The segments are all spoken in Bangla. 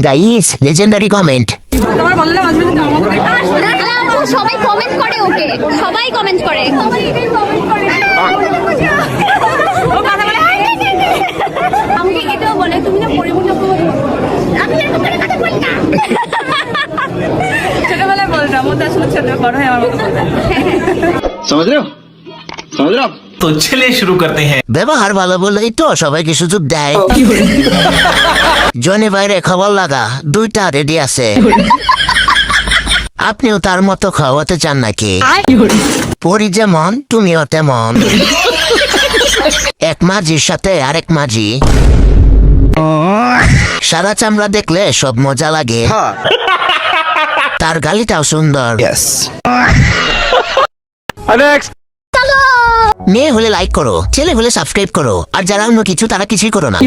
Guys legendary comment. সবাই কমেন্ট করে, ওকে সবাই কমেন্ট করে, আমাকে এটাও বলে তুমি না পরিপূর্ণ আমি এরকম করে কথা বলি না। ছোটবেলায় বলতাম, ও তো আসলে ছোট বড় হয়ে আমার মতো বলতেন। समझ रहे हो आप? तो चलिए शुरू करते हैं। ব্যবহার ভালো বলেই তো সবাইকে সুযোগ দেয়। জনি বাইরে খবর লাগা, 2টা রেডি আছে। আপনিও তার মতো খাওয়াতে চান নাকি? পরি যেমন তুমিও তেমন। এক মাঝির সাথে আরেক মাঝি, সাদা চামড়া দেখলে সব মজা লাগে। তার গালিটাও সুন্দর। মেয়ে হলে লাইক করো, ছেলে হলে সাবস্ক্রাইব করো, আর যারা অন্য কিছু তারা কিছুই করো না।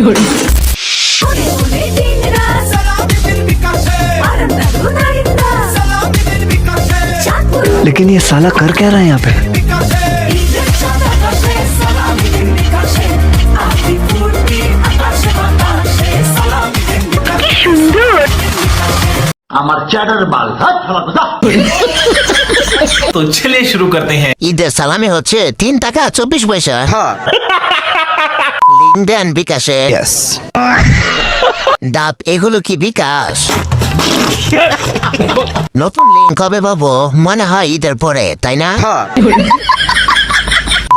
लेकिन ये साला कर क्या रहा है यहाँ पे? तो चलिए शुरू करते हैं। ঈদের সালামি হচ্ছে 3 টাকা 24 পয়সা। লিঙ্ক দেন বিকাশে। ডাব এগুলো কি বিকাশ? নতুন লিঙ্ক কবে পাবো? মনে হয় ঈদের পরে, তাই না?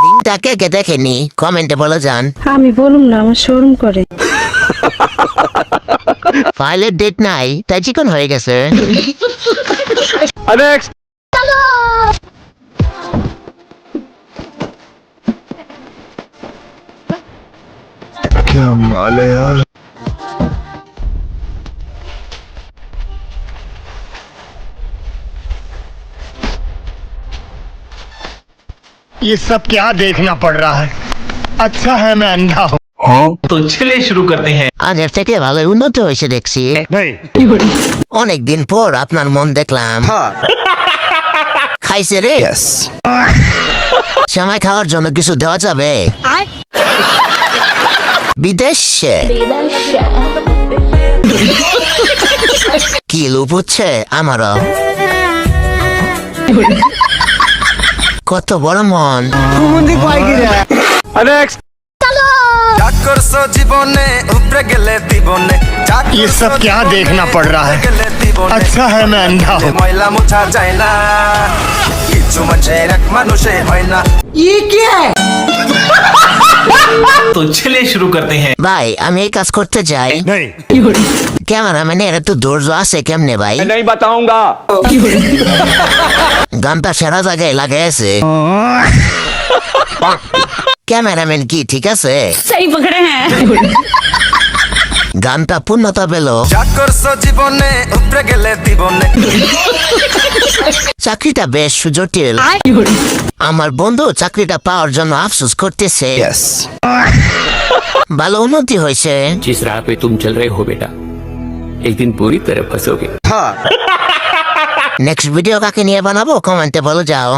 লিঙ্কটা কে কে দেখেনি কমেন্টে বলে যান। আমি বলুম না, আমার শোরুম করে। ফাইলের ডেট নাই, তাই চিকন হয়ে গেছে। क्या माल है यार। ये सब क्या देखना पड़ रहा है? अच्छा है मैं अंधा हूँ। तो चलिए शुरू करते हैं। আগের থেকে ভালো উন্নতি হয়েছে দেখছি। नहीं অনেকদিন পর আপনার মন দেখলাম। খাইছে রে? সময় খাওয়ার জন্য কিছু দেওয়া যাবে? বিদেশে কি লোভ হচ্ছে আমারও। কত বড় মন। ये सब क्या देखना पड़ रहा है? अच्छा है मैं अंधा हूँ। तो चलिए शुरू करते हैं। ভাই আমি এই কাজ করতে যাই। नहीं ক্যামেরাম্যানের এত ধৈর্য আছে কেমনে ভাই? नहीं बताऊंगा। গানটা সেরা জায়গায় লাগাইছে। ক্যামেরাম্যান কি ঠিক আছে? सही पकड़े हैं। গানটা পূর্ণতা পেল। চাকরিটা বেশ জটিল। আমার বন্ধু চাকরিটা পাওয়ার জন্য আফসোস করতেছে। ভালো উন্নতি হয়েছে। जिस राह पे तुम चल रहे हो बेटा, एक दिन पूरी तरह फंसोगे। নেক্সট ভিডিও কাকে নিয়ে বানাবো কমেন্টে বলে যাও।